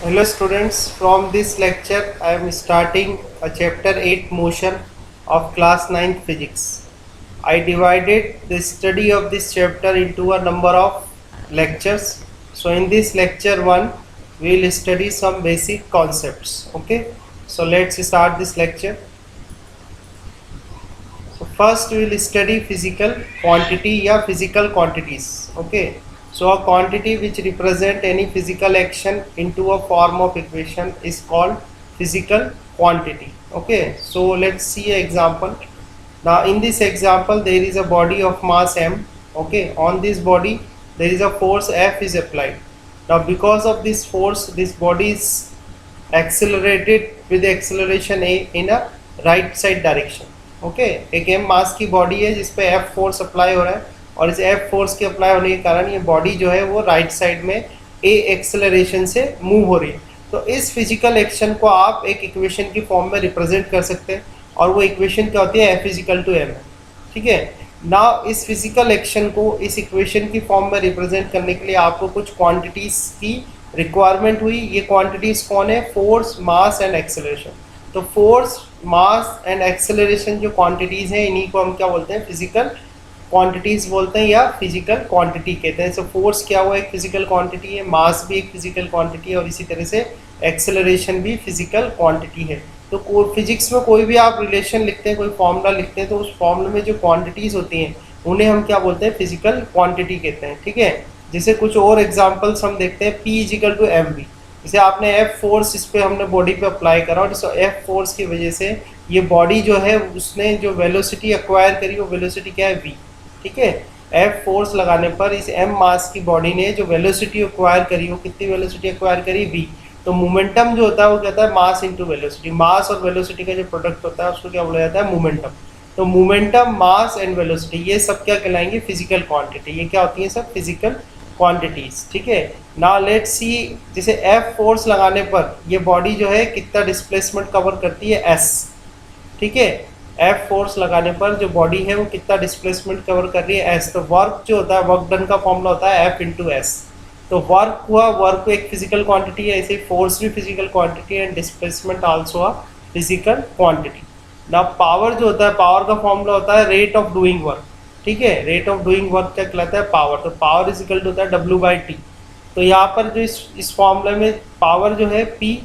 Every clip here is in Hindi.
Hello students, from this lecture I am starting a chapter 8 motion of class 9 physics. I divided the study of this chapter into a number of lectures. So in this lecture 1 we will study some basic concepts. Okay, so let's start this lecture. So first we will study physical quantity or physical quantities. Okay, so a quantity which represent any physical action into a form of equation is called physical quantity. Okay, so let's see an example. Now in this example there is a body of mass m. Okay, on this body there is a force F is applied. Now because of this force this body is accelerated with the acceleration a in a right side direction. Okay, एक एम मास की बॉडी है जिस पे एफ फोर्स अप्लाई हो रहा है और इस एफ फोर्स के अप्लाई होने के कारण ये बॉडी जो है वो राइट साइड में ए एक्सेलरेशन से मूव हो रही है. तो इस फिजिकल एक्शन को आप एक इक्वेशन की फॉर्म में रिप्रेजेंट कर सकते हैं और वो इक्वेशन क्या होती है, एफ इजिकल टू एम. ठीक है ना. इस फिजिकल एक्शन को इस इक्वेशन की फॉर्म में रिप्रेजेंट करने के लिए आपको कुछ क्वांटिटीज की रिक्वायरमेंट हुई. ये क्वांटिटीज कौन है, फोर्स, मास एंड एक्सेलरेशन. तो फोर्स, मास एंड एक्सेलरेशन जो क्वांटिटीज हैं इन्हीं को हम क्या बोलते हैं, फिजिकल क्वांटिटीज बोलते हैं या फिजिकल क्वांटिटी कहते हैं. सो फोर्स क्या हुआ, एक फिजिकल क्वांटिटी है, मास भी एक फिजिकल क्वांटिटी है और इसी तरह से एक्सेलरेशन भी फिजिकल क्वांटिटी है. तो फिजिक्स में कोई भी आप रिलेशन लिखते हैं, कोई फॉर्मूला लिखते हैं, तो उस फॉर्मूले में जो क्वांटिटीज होती हैं उन्हें हम क्या बोलते हैं, फिजिकल क्वांटिटी कहते हैं. ठीक है, जैसे कुछ और एग्जाम्पल्स हम देखते हैं, P is equal to M V. जैसे आपने एफ फोर्स इस पे हमने बॉडी पे अप्लाई करा और इस एफ फोर्स की वजह से ये बॉडी जो है उसने जो वेलोसिटी एक्वायर करी वो वेलोसिटी क्या है, वी. ठीक है, एफ फोर्स लगाने पर इस एम मास की बॉडी ने जो वेलोसिटी एक्वायर करी वो कितनी वेलोसिटी एक्वायर करी, वी. तो मोमेंटम जो होता है वो कहता है मास इंटू वेलोसिटी. मास और वेलोसिटी का जो प्रोडक्ट होता है उसको क्या बोला जाता है, मोमेंटम. तो मोमेंटम, मास एंड वेलोसिटी ये सब क्या कहलाएंगे, फिजिकल क्वांटिटी. ये क्या होती है, सब फिजिकल क्वांटिटीज. ठीक है, नाउ लेट्स सी. जैसे एफ फोर्स लगाने पर ये बॉडी जो है कितना डिस्प्लेसमेंट कवर करती है, एस. ठीक है, एफ फोर्स लगाने पर जो बॉडी है वो कितना डिस्प्लेसमेंट कवर कर रही है, एस. तो वर्क जो होता है, वर्क डन का फॉर्मूला होता है एफ इंटू एस. तो वर्क हुआ, वर्क एक फिजिकल क्वांटिटी है, ऐसे फोर्स भी फिजिकल क्वांटिटी है and displacement also a physical quantity. ना पावर जो होता है, पावर का फॉर्मूला होता है रेट ऑफ डूइंग वर्क. ठीक है, रेट ऑफ डूइंग वर्क क्या कहलाता है, पावर. तो पावर इज इक्वल टू होता है डब्ल्यू बाई टी. तो यहाँ पर जो इस फॉर्मूले में पावर जो है पी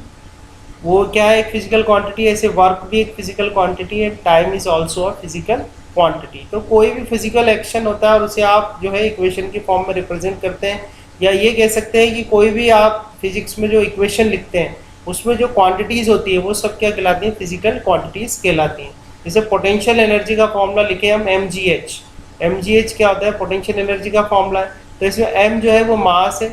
वो क्या है, एक फिजिकल क्वांटिटी है, ऐसे वर्क भी एक फिजिकल क्वांटिटी है, time is also a physical quantity. तो कोई भी फिजिकल एक्शन होता है और उसे आप जो है इक्वेशन की फॉर्म में रिप्रेजेंट करते हैं, या ये कह सकते हैं कि कोई भी आप फिजिक्स में जो इक्वेशन लिखते हैं उसमें जो क्वांटिटीज़ होती है वो सब क्या कहलाती हैं, फिजिकल क्वांटिटीज़ कहलाती हैं. जैसे पोटेंशियल एनर्जी का फॉर्मूला लिखे हम M G H. M G H क्या होता है, पोटेंशियल एनर्जी का फॉर्मूला है. तो इसमें एम जो है वो मास है.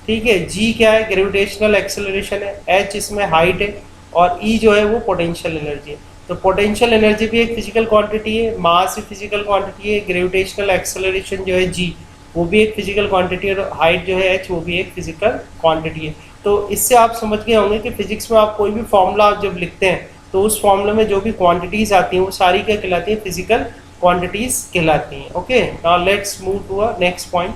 ठीक है, जी क्या है, ग्रेविटेशनल एक्सेलरेशन है, एच इसमें हाइट है और ई जो है वो पोटेंशियल एनर्जी है. तो पोटेंशियल एनर्जी भी एक फिजिकल क्वांटिटी है, मास भी फिजिकल क्वांटिटी है, ग्रेविटेशनल एक्सेलरेशन जो है जी वो भी एक फिजिकल क्वांटिटी है और हाइट जो है एच वो भी एक फिजिकल क्वांटिटी है. तो इससे आप समझ गए होंगे कि फिजिक्स में आप कोई भी फॉर्मूला जब लिखते हैं तो उस फॉर्मूले में जो भी क्वांटिटीज आती हैं वो सारी क्या कहलाती हैं, फिजिकल क्वांटिटीज कहलाती हैं. Okay, now let's move to a next point.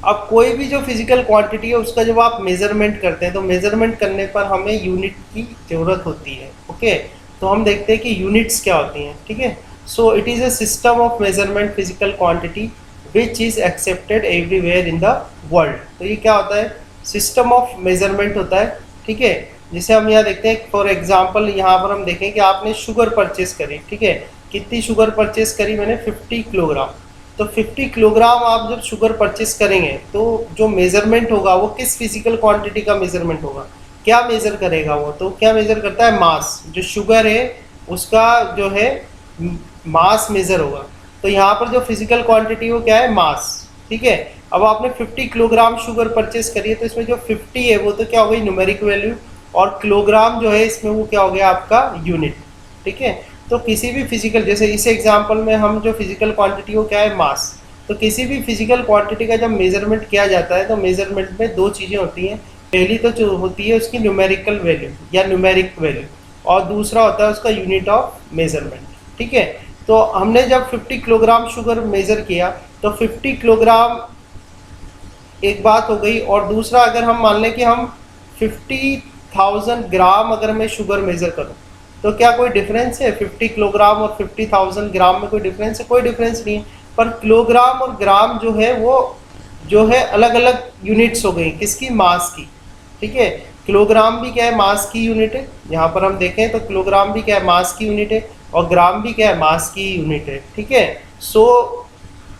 अब कोई भी जो फिजिकल क्वांटिटी है उसका जब आप मेजरमेंट करते हैं तो मेजरमेंट करने पर हमें यूनिट की ज़रूरत होती है. ओके, तो हम देखते हैं कि यूनिट्स क्या होती हैं. ठीक है, so it is a system of measurement physical quantity which is accepted everywhere in the world. तो ये क्या होता है, सिस्टम ऑफ मेजरमेंट होता है. ठीक है, जैसे हम यहाँ देखते हैं, फॉर एग्जांपल यहाँ पर हम देखें कि आपने शुगर परचेस करी. ठीक है, कितनी शुगर परचेस करी मैंने, 50 किलोग्राम. तो 50 किलोग्राम आप जब शुगर परचेस करेंगे तो जो मेजरमेंट होगा वो किस फिजिकल क्वांटिटी का मेजरमेंट होगा, क्या मेजर करेगा वो, तो क्या मेजर करता है, मास. जो शुगर है उसका जो है मास मेजर होगा. तो यहाँ पर जो फिजिकल क्वांटिटी वो क्या है, मास. ठीक है, अब आपने 50 किलोग्राम शुगर परचेस करी है तो इसमें जो 50 है वो तो क्या हो गई, न्यूमेरिक वैल्यू, और किलोग्राम जो है इसमें वो क्या हो गया, आपका यूनिट. ठीक है, तो किसी भी फिजिकल, जैसे इस एग्जांपल में हम जो फिजिकल क्वांटिटी वो क्या है, मास. तो किसी भी फिजिकल क्वांटिटी का जब मेजरमेंट किया जाता है तो मेजरमेंट में दो चीज़ें होती हैं. पहली तो जो होती है उसकी न्यूमेरिकल वैल्यू या न्यूमेरिक वैल्यू, और दूसरा होता है उसका यूनिट ऑफ मेजरमेंट. ठीक है, तो हमने जब 50 किलोग्राम शुगर मेज़र किया तो 50 किलोग्राम एक बात हो गई, और दूसरा अगर हम मान लें कि हम 50,000 ग्राम अगर मैं शुगर मेजर करूं तो क्या कोई डिफरेंस है? 50 किलोग्राम और 50,000 ग्राम में कोई डिफरेंस है? कोई डिफरेंस नहीं है। पर किलोग्राम और ग्राम जो है वो जो है अलग अलग यूनिट्स हो गई, किसकी? मास की। ठीक है, किलोग्राम भी क्या है? मास की यूनिट है। यहाँ पर हम देखें तो किलोग्राम भी क्या है? मास की यूनिट है। और ग्राम भी क्या है? मास की यूनिट है। ठीक है, सो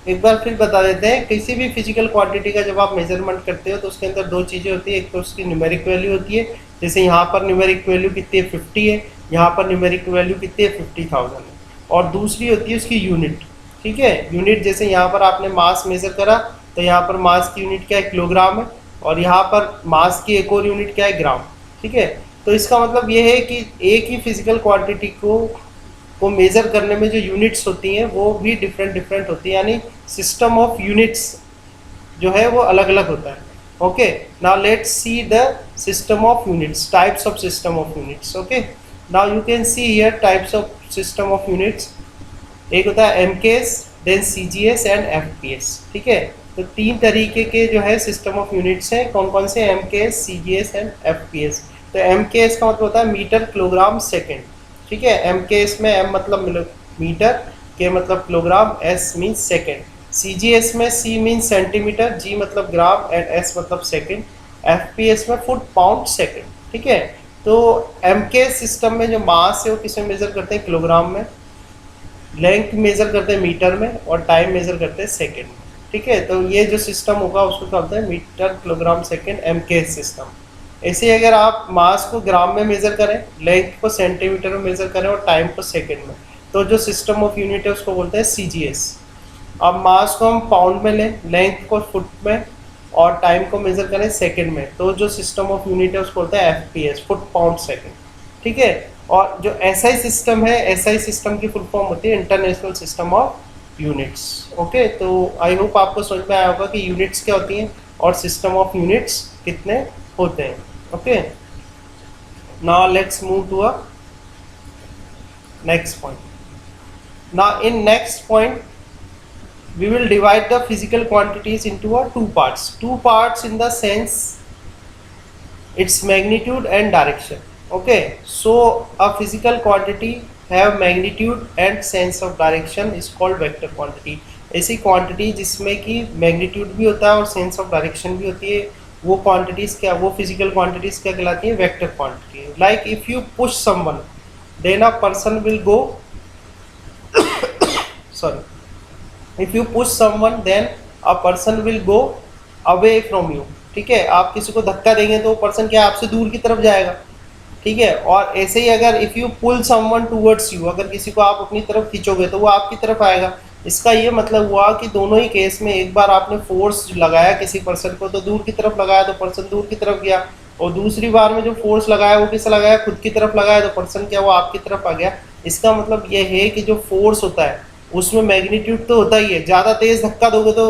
एक बार फिर बता देते हैं, किसी भी फिजिकल क्वांटिटी का जब आप मेजरमेंट करते हो तो उसके अंदर दो चीज़ें होती है। एक तो उसकी न्यूमेरिक वैल्यू होती है, जैसे यहाँ पर न्यूमेरिक वैल्यू कितनी है? 50 है। यहाँ पर न्यूमेरिक वैल्यू कितनी है? 50,000 है। और दूसरी होती है उसकी यूनिट। ठीक है, यूनिट जैसे यहाँ पर आपने मास मेजर करा तो यहाँ पर मास की यूनिट क्या है? किलोग्राम है। और यहाँ पर मास की एक और यूनिट क्या है? ग्राम। ठीक है, तो इसका मतलब ये है कि एक ही फिजिकल क्वांटिटी को मेजर करने में जो यूनिट्स होती हैं वो भी डिफरेंट डिफरेंट होती है, यानी सिस्टम ऑफ यूनिट्स जो है वो अलग अलग होता है। Okay, now let's see the system of units, types of system of units. Okay, now you can see here types of system of units. एक होता है MKS, then CGS and FPS. ठीक है, तो तीन तरीके के जो है सिस्टम ऑफ यूनिट्स हैं। कौन कौन से? MKS, CGS and FPS. तो एमकेएस का मतलब होता है मीटर किलोग्राम सेकेंड। ठीक है, एमकेएस में एम मतलब मीटर, के मतलब kilogram, S means second. CGS में सी मीन्स सेंटीमीटर, जी मतलब ग्राम एंड एस मतलब सेकेंड। एफपीएस में फुट पाउंड सेकेंड। ठीक है, तो एमकेएस सिस्टम में जो मास है वो किसमें मेजर करते हैं? किलोग्राम में। लेंथ मेजर करते हैं मीटर में, और टाइम मेजर करते हैं सेकेंड में। ठीक है, तो ये जो सिस्टम होगा उसको क्या बोलते हैं? Metre kilogram second, MKS system. ऐसे अगर आप मास को ग्राम में मेजर करें, लेंथ को सेंटीमीटर में मेजर करें और टाइम को सेकेंड में, तो जो सिस्टम ऑफ यूनिट है उसको बोलते हैं सीजीएस। अब मास को हम पाउंड में लें, लेंथ को फुट में और टाइम को मेजर करें सेकेंड में, तो जो सिस्टम ऑफ यूनिट है उसको बोलते हैं एफपीएस, फुट पाउंड सेकेंड। ठीक है, और जो एसआई सिस्टम है, एसआई सिस्टम की फुल फॉर्म होती है international system of units. Okay, तो आई होप आपको समझ में आया होगा कि यूनिट्स क्या होती हैं और सिस्टम ऑफ यूनिट्स कितने होते हैं। Okay, now let's move to a next point. Now in next point we will divide the physical quantities into two parts in the sense its magnitude and direction. Okay, so a physical quantity have magnitude and sense of direction is called vector quantity. ऐसी क्वांटिटी जिसमें कि मैग्नीट्यूड भी होता है और सेंस ऑफ डायरेक्शन भी होती है, वो क्वांटिटीज क्या, वो फिजिकल क्वांटिटीज क्या कहलाती है? Vector quantity. Like if you push someone then a person will go sorry if you push someone then a person will go away from you. ठीक है, आप किसी को धक्का देंगे तो वो पर्सन क्या आपसे दूर की तरफ जाएगा। ठीक है, और ऐसे ही अगर if you pull someone towards you, अगर किसी को आप अपनी तरफ खींचोगे तो वो आपकी तरफ आएगा। इसका ये मतलब हुआ कि दोनों ही केस में एक बार आपने फोर्स लगाया किसी पर्सन को तो दूर की तरफ लगाया तो पर्सन दूर की तरफ गया, और दूसरी बार में जो फोर्स लगाया वो किसे लगाया? खुद की तरफ लगाया तो पर्सन क्या वो आपकी तरफ आ गया। इसका मतलब ये है कि जो फोर्स होता है उसमें मैग्नीट्यूड तो होता ही है, ज़्यादा तेज धक्का दोगे तो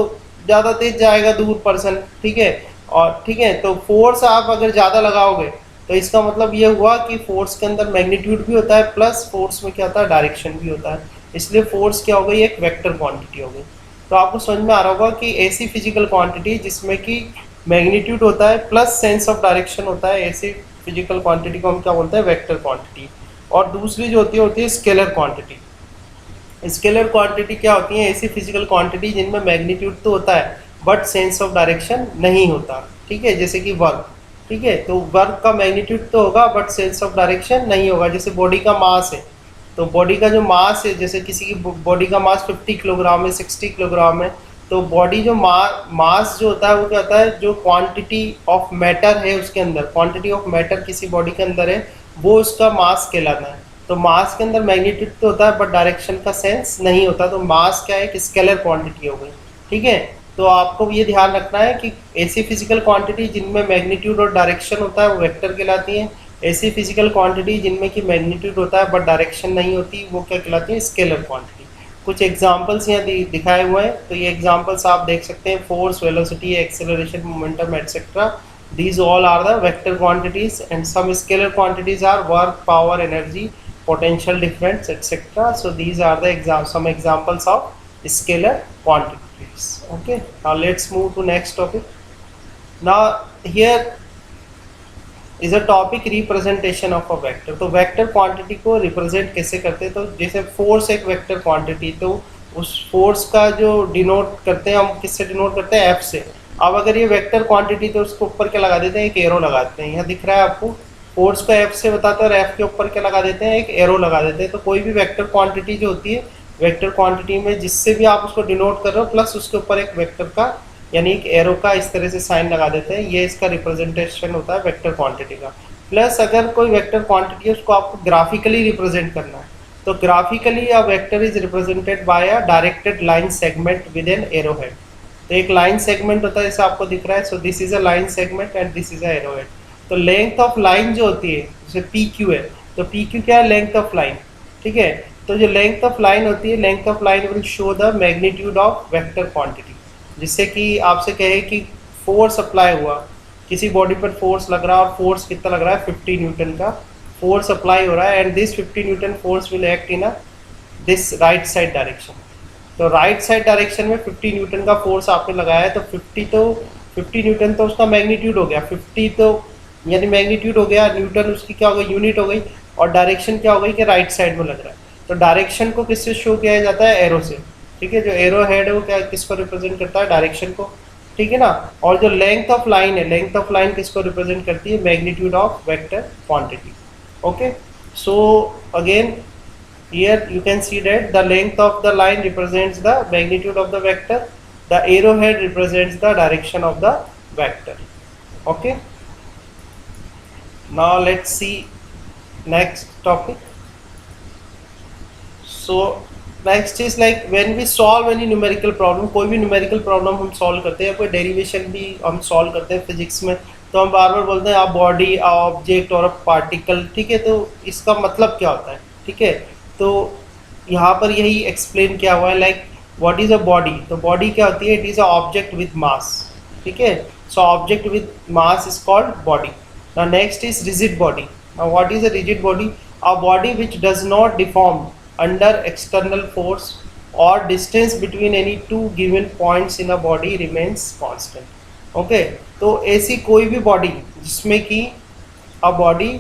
ज़्यादा तेज जाएगा दूर पर्सन। ठीक है, और ठीक है, तो फोर्स आप अगर ज़्यादा लगाओगे तो इसका मतलब ये हुआ कि फोर्स के अंदर मैग्नीट्यूड भी होता है प्लस फोर्स में क्या होता है? डायरेक्शन भी होता है। इसलिए फोर्स क्या हो गई? एक वेक्टर क्वांटिटी हो गई। तो आपको समझ में आ रहा होगा कि ऐसी फिजिकल क्वांटिटी जिसमें कि मैग्नीट्यूड होता है प्लस सेंस ऑफ डायरेक्शन होता है, ऐसी फिजिकल क्वांटिटी को हम क्या बोलते हैं? Vector quantity. और दूसरी जो होती है स्केलर क्वांटिटी। स्केलर क्वांटिटी क्या होती है? ऐसी फिजिकल क्वांटिटी जिनमें मैग्नीट्यूड तो होता है बट सेंस ऑफ डायरेक्शन नहीं होता। ठीक है, जैसे कि वर्क। ठीक है, तो वर्क का मैग्नीट्यूड तो होगा बट सेंस ऑफ डायरेक्शन नहीं होगा। जैसे बॉडी का मास है, तो बॉडी का जो मास है, जैसे किसी की बॉडी का मास 50 किलोग्राम है, 60 किलोग्राम है, तो बॉडी जो मास जो होता है वो क्या होता है? जो क्वांटिटी ऑफ मैटर है उसके अंदर, क्वांटिटी ऑफ मैटर किसी बॉडी के अंदर है वो उसका मास कहलाता है। तो मास के अंदर मैग्नीट्यूड तो होता है बट डायरेक्शन का सेंस नहीं होता, तो मास क्या है? एक स्केलर क्वांटिटी हो गई। ठीक है, तो आपको ये ध्यान रखना है कि ऐसी फिजिकल क्वांटिटी जिनमें मैग्नीट्यूड और डायरेक्शन होता है वो वेक्टर कहलाती है। ऐसी फिजिकल क्वांटिटी जिनमें कि मैग्नीट्यूड होता है बट डायरेक्शन नहीं होती वो क्या कहलाती है? Scalar quantity. कुछ एग्जांपल्स यहाँ दिखाए हुए हैं, तो ये एग्जांपल्स आप देख सकते हैं, force, velocity, acceleration, momentum etcetera. These all are the vector quantities, and some scalar quantities are work, power, energy, potential difference, etc. So these are the some examples of scalar quantities. Okay, now let's move to next topic. Now here is a topic representation of a vector. तो वेक्टर क्वांटिटी को रिप्रेजेंट कैसे करते हैं, तो जैसे फोर्स एक वेक्टर क्वांटिटी, तो उस फोर्स का जो डिनोट करते हैं हम किससे डिनोट करते हैं, एफ से। अब अगर ये वेक्टर क्वांटिटी तो उसके ऊपर क्या लगा देते हैं, एक एरो लगा देते हैं। यहाँ दिख रहा है आपको, फोर्स को एफ से बताते हैं और एफ के ऊपर क्या लगा देते हैं, एक एरो लगा देते हैं। तो कोई भी वेक्टर क्वांटिटी जो होती है, वेक्टर क्वांटिटी में जिससे भी आप उसको डिनोट कर रहे हो प्लस उसके ऊपर एक वेक्टर का यानी एक एरो का इस तरह से साइन लगा देते हैं, ये इसका रिप्रेजेंटेशन होता है वेक्टर क्वांटिटी का। प्लस अगर कोई वेक्टर क्वांटिटी है उसको आपको ग्राफिकली रिप्रेजेंट करना है, तो graphically a vector is represented by a directed line segment with an arrow head. तो एक लाइन सेगमेंट होता है जैसे आपको दिख रहा है, सो this is a line segment and this is a arrow head. तो लेंथ ऑफ लाइन जो होती है जैसे पी क्यू है, तो पी क्यू क्या है, लेंथ ऑफ लाइन, ठीक है। तो जो लेंथ ऑफ लाइन होती है, length of line will show the magnitude of vector quantity. जिससे कि आपसे कहे कि फोर्स अप्लाई हुआ, किसी बॉडी पर फोर्स लग रहा है और फोर्स कितना लग रहा है, 50 न्यूटन का फोर्स अप्लाई हो रहा है and this 50 Newton force will act in a this right side direction. तो राइट साइड डायरेक्शन में 50 न्यूटन का फोर्स आपने लगाया है, तो 50 न्यूटन तो उसका मैग्नीट्यूड हो गया, 50 तो यानी मैग्नीट्यूड हो गया, न्यूटन उसकी क्या हो गई, यूनिट हो गई, और डायरेक्शन क्या हो गई कि राइट साइड में लग रहा है। तो डायरेक्शन को किससे शो किया जाता है, एरो से, ठीक है। जो एरो हेड है वो क्या किसको रिप्रेजेंट करता है, डायरेक्शन को, ठीक है ना। और जो लेंथ ऑफ लाइन है, लेंथ ऑफ लाइन किसको रिप्रेजेंट करती है, magnitude of vector quantity. Okay, so again here you can see that the length of the line represents the magnitude of the vector, the arrowhead represents the direction of the vector. Okay, now let's see next topic. So next is like when we solve any numerical problem, कोई भी numerical problem हम solve करते हैं, कोई derivation भी हम solve करते हैं फिजिक्स में, तो हम बार बार बोलते हैं a body, a object और a particle, ठीक है। तो इसका मतलब क्या होता है, ठीक है। तो यहाँ पर यही एक्सप्लेन किया हुआ है, like what is a body. तो बॉडी क्या होती है, it is a object with mass, ठीक है। So object with mass is called body. Now next is rigid body. Now what is a rigid body, a body which does not deform under external force और distance between any two given points in a body remains constant. Okay, तो ऐसी कोई भी बॉडी जिसमें कि अ body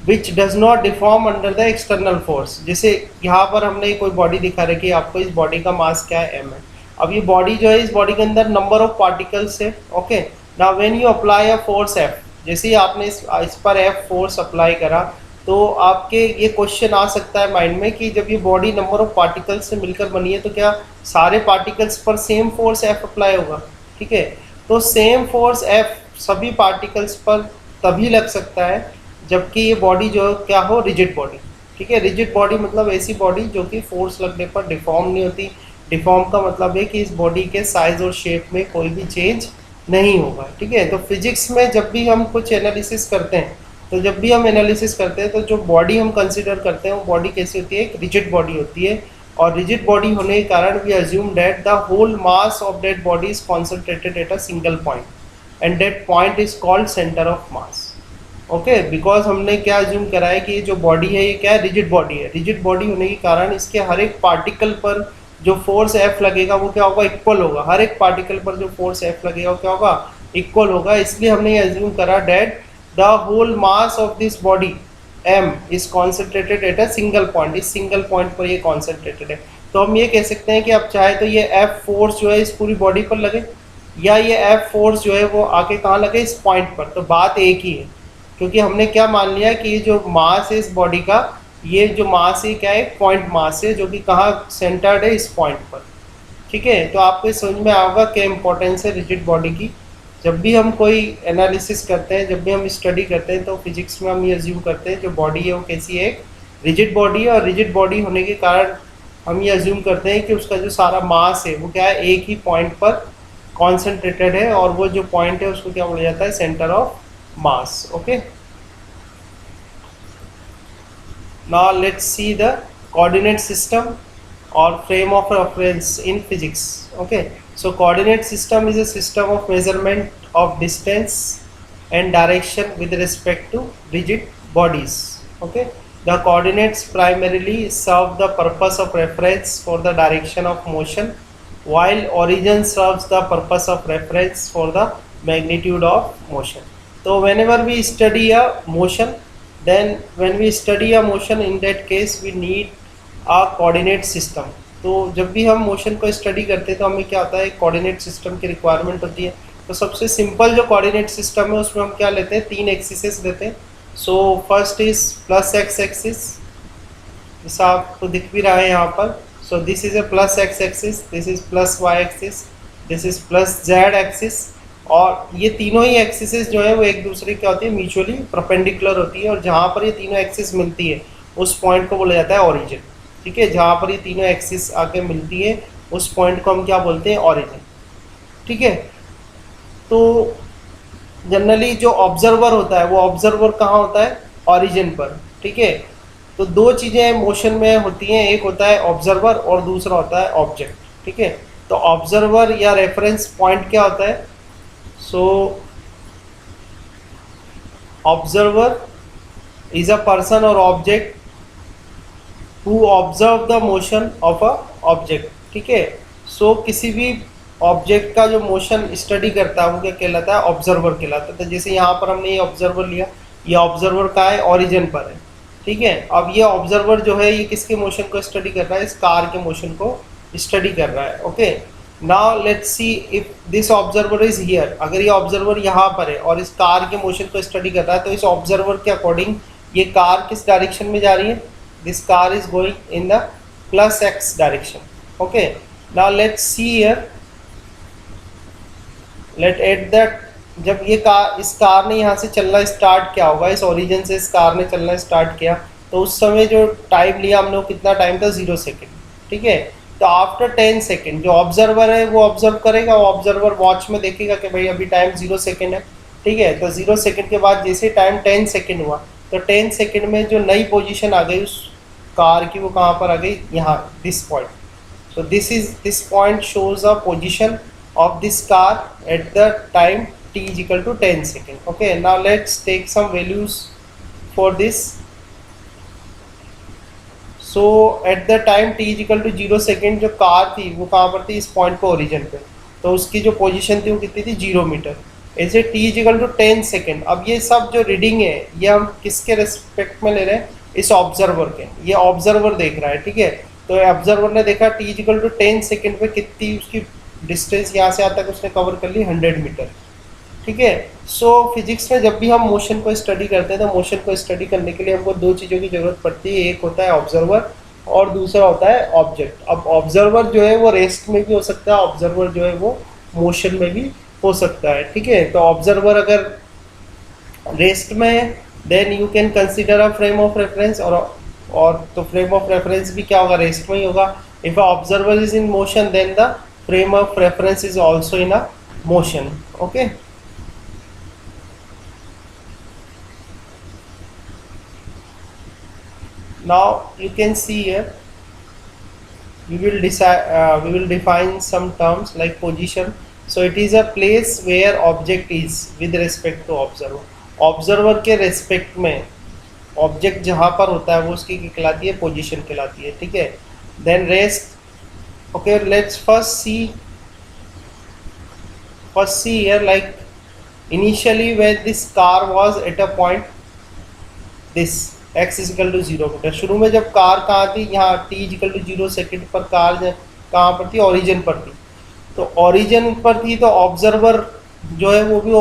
which does not deform under the external force. जैसे यहाँ पर हमने कोई बॉडी दिखा रखी है आपको, इस बॉडी का मास क्या है, m है। अब ये बॉडी जो है, इस बॉडी के अंदर नंबर ऑफ पार्टिकल्स है। Okay, now when you apply a force f, जैसे ही आपने इस पर f फोर्स अप्लाई करा, तो आपके ये क्वेश्चन आ सकता है माइंड में कि जब ये बॉडी नंबर ऑफ पार्टिकल्स से मिलकर बनी है, तो क्या सारे पार्टिकल्स पर सेम फोर्स f अप्लाई होगा, ठीक है। तो सेम फोर्स f सभी पार्टिकल्स पर तभी लग सकता है जबकि ये बॉडी जो क्या हो, रिजिड बॉडी, ठीक है। रिजिड बॉडी मतलब ऐसी बॉडी जो कि फोर्स लगने पर डिफॉर्म नहीं होती। डिफॉर्म का मतलब है कि इस बॉडी के साइज और शेप में कोई भी चेंज नहीं होगा, ठीक है। तो फिजिक्स में जब भी हम कुछ एनालिसिस करते हैं, तो जो बॉडी हम कंसिडर करते हैं वो बॉडी कैसी होती है, एक रिजिड बॉडी होती है। और रिजिड बॉडी होने के कारण we assume that the whole mass of that body is concentrated at a single point and that point is called centre of mass. Okay, because हमने क्या अज्यूम करा है कि जो बॉडी है ये क्या है, रिजिड बॉडी है। रिजिड बॉडी होने के कारण इसके हर एक पार्टिकल पर जो फोर्स एफ लगेगा वो क्या होगा, इक्वल होगा। हर एक पार्टिकल पर जो फोर्स एफ लगेगा वो क्या होगा, इक्वल होगा। इसलिए हमने ये अज्यूम करा that the whole mass of this body M is concentrated at a single point. इस सिंगल पॉइंट पर ये कॉन्सेंट्रेटेड है। तो हम ये कह सकते हैं कि अब चाहे तो ये एफ फोर्स जो है इस पूरी बॉडी पर लगे, या ये एफ फोर्स जो है वो आके कहाँ लगे, इस पॉइंट पर। तो बात एक ही है, क्योंकि हमने क्या मान लिया कि ये जो मास है इस बॉडी का, ये जो मास है क्या है, पॉइंट मास है, जो कि कहाँ सेंटर्ड है, इस पॉइंट पर, ठीक है। तो आपको समझ में आएगा क्या इंपॉर्टेंस है रिजिड बॉडी की। जब भी हम कोई एनालिसिस करते हैं, जब भी हम स्टडी करते हैं, तो फिजिक्स में हम ये अज्यूम करते हैं जो बॉडी है वो कैसी है, एक रिजिड बॉडी है। और रिजिड बॉडी होने के कारण हम ये अज्यूम करते हैं कि उसका जो सारा मास है वो क्या है, एक ही पॉइंट पर कॉन्सेंट्रेटेड है, और वो जो पॉइंट है उसको क्या बोला जाता है, centre of mass. Okay, now let's see the coordinate system or frame of reference in physics. Okay, so coordinate system is a system of measurement of distance and direction with respect to rigid bodies. Okay, the coordinates primarily serve the purpose of reference for the direction of motion, while origin serves the purpose of reference for the magnitude of motion. तो whenever we study a motion, then when we study a motion, in that case we need a coordinate system. तो जब भी हम मोशन को स्टडी करते हैं तो हमें क्या होता है, कोऑर्डिनेट सिस्टम की रिक्वायरमेंट होती है. तो सबसे सिंपल जो कोऑर्डिनेट सिस्टम है उसमें हम क्या लेते हैं, 3 एक्सिसेस लेते हैं. So first is plus X axis, जैसा आपको दिख भी रहा है यहाँ पर. So this is a plus X axis, this is plus Y axis, this is plus Z axis. और ये तीनों ही एक्सिस जो है वो एक दूसरे क्या होती है, म्यूचुअली परपेंडिकुलर होती है. और जहाँ पर ये तीनों एक्सिस मिलती है उस पॉइंट को बोला जाता है ओरिजिन. ठीक है, जहाँ पर ये तीनों एक्सिस आके मिलती है उस पॉइंट को हम क्या बोलते हैं, ओरिजिन. ठीक है, तो जनरली जो ऑब्जर्वर होता है वो ऑब्जर्वर कहाँ होता है, ओरिजिन पर. ठीक है, तो 2 चीज़ें मोशन में होती हैं, एक होता है ऑब्जर्वर और दूसरा होता है ऑब्जेक्ट. ठीक है, तो ऑब्जर्वर या रेफरेंस पॉइंट क्या होता है. सो ऑब्जर्वर इज अ पर्सन और object who observe the motion of a object. ठीक है, सो किसी भी ऑब्जेक्ट का जो मोशन स्टडी करता है वो क्या कहलाता है, ऑब्जर्वर कहलाता है. तो जैसे यहाँ पर हमने ये ऑब्जर्वर लिया, ये ऑब्जर्वर का है, ओरिजिन पर है. ठीक है, अब ये ऑब्जर्वर जो है ये किसके मोशन को स्टडी कर रहा है, इस कार के मोशन को स्टडी कर रहा है. Okay, now let's see if this observer is here. अगर ये ऑब्जर्वर यहाँ पर है और इस कार के मोशन को स्टडी कर रहा है तो इस ऑब्जर्वर के अकॉर्डिंग ये कार किस डायरेक्शन में जा रही है, this car is going in the plus x direction. Okay, now let's see here, let at that जब ये कार, इस कार ने यहाँ से चलना स्टार्ट किया होगा, इस ओरिजिन से इस कार ने चलना स्टार्ट किया, तो उस समय जो टाइम लिया हमने वो कितना टाइम था, 0 सेकेंड. ठीक है, तो आफ्टर 10 सेकेंड जो ऑब्जर्वर है वो ऑब्जर्व करेगा, वो ऑब्जर्वर वॉच में देखेगा कि भाई अभी टाइम 0 सेकेंड है. ठीक है, तो 0 सेकेंड के बाद जैसे टाइम 10 सेकेंड हुआ तो 10 सेकेंड में जो नई पोजीशन आ गई उस कार की वो कहाँ पर आ गई, यहाँ, this point. So this point shows a position of this car at the time t is equal to 10 second. Okay, now let's take some values for this. So at the time t is equal to 0 second जो कार थी वो कहाँ पर थी, इस पॉइंट पे, ओरिजिन पे. तो उसकी जो पोजीशन थी वो कितनी थी, 0 मीटर. ऐसे t is equal to 10 second. अब ये सब जो रीडिंग है ये हम किसके रेस्पेक्ट में ले रहे हैं, इस ऑब्जर्वर के. ये ऑब्जर्वर देख रहा है. ठीक है, तो ऑब्जर्वर ने देखा t इक्वल टू 10 सेकेंड पे कितनी उसकी डिस्टेंस यहाँ से यहाँ तक उसने कवर कर ली, 100 मीटर. ठीक है, सो फिजिक्स में जब भी हम मोशन को स्टडी करते हैं तो मोशन को स्टडी करने के लिए हमको 2 चीज़ों की ज़रूरत पड़ती है, एक होता है ऑब्जर्वर और दूसरा होता है ऑब्जेक्ट. अब ऑब्जर्वर जो है वो रेस्ट में भी हो सकता है, ऑब्जर्वर जो है वो मोशन में भी हो सकता है. ठीक है, तो ऑब्जर्वर अगर रेस्ट में है then you can consider a frame of reference और तो frame of reference भी क्या होगा, रेस्ट में ही होगा. if a observer is in motion then the frame of reference is also in a motion. okay, now you can see here we will decide we will define some terms like position. so it is a place where object is with respect to observer. Observer के रेस्पेक्ट में ऑब्जेक्ट जहाँ पर होता है वो उसकी कहलाती है, पोजीशन कहलाती है. ठीक है, then rest. Okay, let's first see here like initially when this car was at a point this x is equal to 0 metre. शुरू में जब कार कहाँ थी, यहाँ t is equal to 0 second पर कार कहाँ पर थी, ओरिजिन पर थी. तो ओरिजिन पर थी तो ऑब्जर्वर जो है वो भी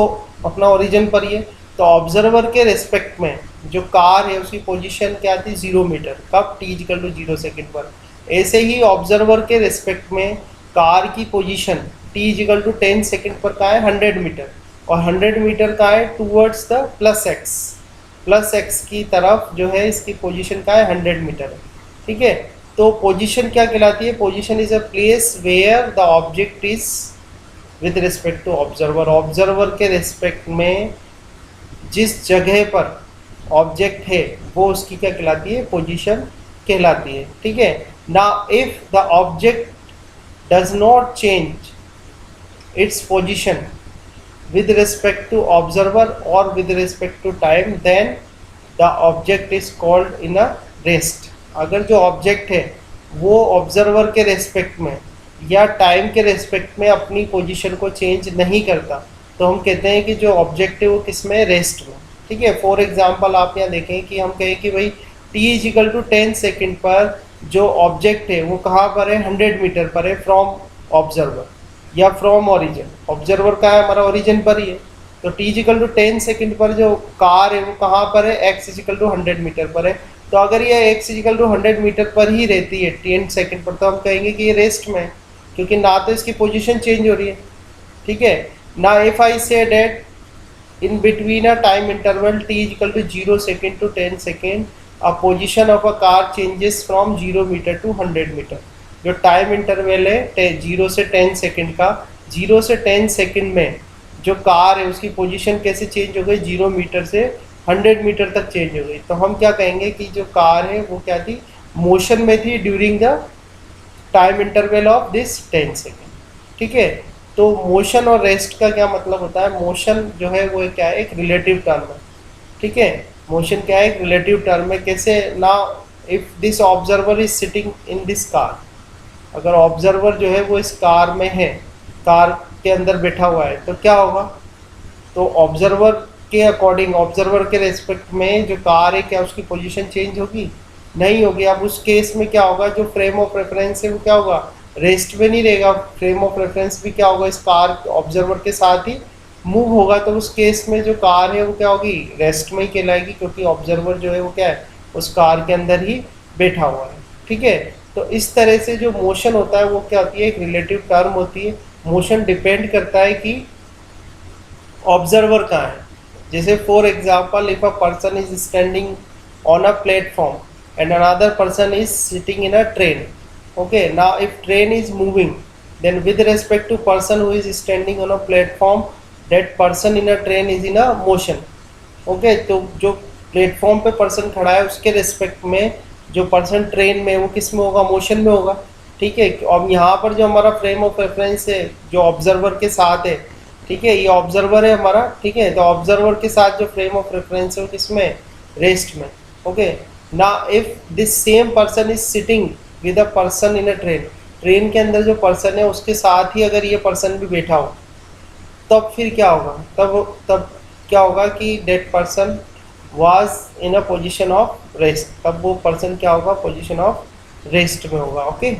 अपना ओरिजिन पर ही है. तो ऑब्जर्वर के रेस्पेक्ट में जो कार है उसकी पोजीशन क्या थी, 0 मीटर. कब, t इक्वल टू 0 सेकेंड पर. ऐसे ही ऑब्जर्वर के रेस्पेक्ट में कार की position t equal to 10 second पर का है 100 मीटर. और 100 मीटर का है टूवर्ड्स द प्लस x की तरफ जो है इसकी पोजीशन का है 100 मीटर. ठीक है, तो पोजीशन क्या कहलाती है, position is a place where the object is with respect to observer. Observer के रेस्पेक्ट में जिस जगह पर ऑब्जेक्ट है वो उसकी क्या कहलाती है, पोजीशन कहलाती है. ठीक है, now if the object does not change its position with respect to observer or with respect to time then the object is called in a rest. अगर जो ऑब्जेक्ट है वो ऑब्जर्वर के रेस्पेक्ट में या टाइम के रेस्पेक्ट में अपनी पोजीशन को चेंज नहीं करता तो हम कहते हैं कि जो ऑब्जेक्ट है वो किस में, रेस्ट में। ठीक है, फॉर एग्जांपल आप यहाँ देखें कि हम कहें कि भाई T is equal to 10 second पर जो ऑब्जेक्ट है वो कहाँ पर है, 100 मीटर पर है फ्रॉम ऑब्जर्वर या फ्रॉम ओरिजिन। ऑब्जर्वर का है हमारा, ओरिजिन पर ही है। तो टी इजिकल टू 10 सेकेंड पर जो कार है वो कहाँ पर है, एक्स इजिकल टू 100 मीटर पर है। तो अगर ये एक्स इजिकल टू 100 मीटर पर ही रहती है 10 सेकेंड पर, तो हम कहेंगे कि ये रेस्ट में है, क्योंकि ना तो इसकी पोजीशन चेंज हो रही है। ठीक है ना, इफ आई से date in between a time interval t is equal to 0 second to 10 second, a position of a car changes from 0 meter to 100 metre. जो टाइम इंटरवल है 0 से 10 सेकेंड का, 0 से 10 सेकेंड में जो कार है उसकी पोजीशन कैसे चेंज हो गई, 0 मीटर से 100 मीटर तक चेंज हो गई। तो हम क्या कहेंगे कि जो कार है वो क्या थी, मोशन में थी during the time interval of this 10 second. ठीक है, तो मोशन और रेस्ट का क्या मतलब होता है, मोशन जो है वो क्या है, एक रिलेटिव टर्म है। ठीक है, मोशन क्या है, एक रिलेटिव टर्म है। कैसे ना, if this observer is sitting in this car, अगर ऑब्जर्वर जो है वो इस कार में है, कार के अंदर बैठा हुआ है, तो क्या होगा, तो ऑब्जर्वर के अकॉर्डिंग, ऑब्जर्वर के रेस्पेक्ट में जो कार है क्या उसकी पोजीशन चेंज होगी, नहीं होगी। अब उस केस में क्या होगा, जो फ्रेम ऑफ रेफरेंस है वो क्या होगा, रेस्ट में नहीं रहेगा। फ्रेम ऑफ रेफरेंस भी क्या होगा, इस कार ऑब्जर्वर के साथ ही मूव होगा। तो उस केस में जो कार है वो क्या होगी, रेस्ट में ही कहलाएगी, क्योंकि ऑब्जर्वर जो है वो क्या है, उस कार के अंदर ही बैठा हुआ है। ठीक है, तो इस तरह से जो मोशन होता है वो क्या होती है, एक रिलेटिव टर्म होती है। मोशन डिपेंड करता है कि ऑब्जर्वर कहाँ है। जैसे for example, if a person is standing on a platform and another person is sitting in a train. Okay, now if train is moving, then with respect to person who is standing on a platform, that person in a train is in a motion. Okay, तो जो प्लेटफॉर्म पे पर्सन खड़ा है उसके रिस्पेक्ट में जो पर्सन ट्रेन में वो किस में होगा, मोशन में होगा। ठीक है, अब यहाँ पर जो हमारा फ्रेम ऑफ रेफरेंस है जो ऑब्जर्वर के साथ है, ठीक है, ये ऑब्जर्वर है हमारा। ठीक है, तो ऑब्जर्वर के साथ जो फ्रेम ऑफ रेफरेंस है वो किस में, रेस्ट में। ओके, ना if this same person is sitting with a person in a train, train के अंदर जो पर्सन है उसके साथ ही अगर ये पर्सन भी बैठा हो, तब फिर क्या होगा, तब क्या होगा कि that person was in a position of rest, तब वो पर्सन क्या होगा, पोजीशन ऑफ रेस्ट में होगा। ओके।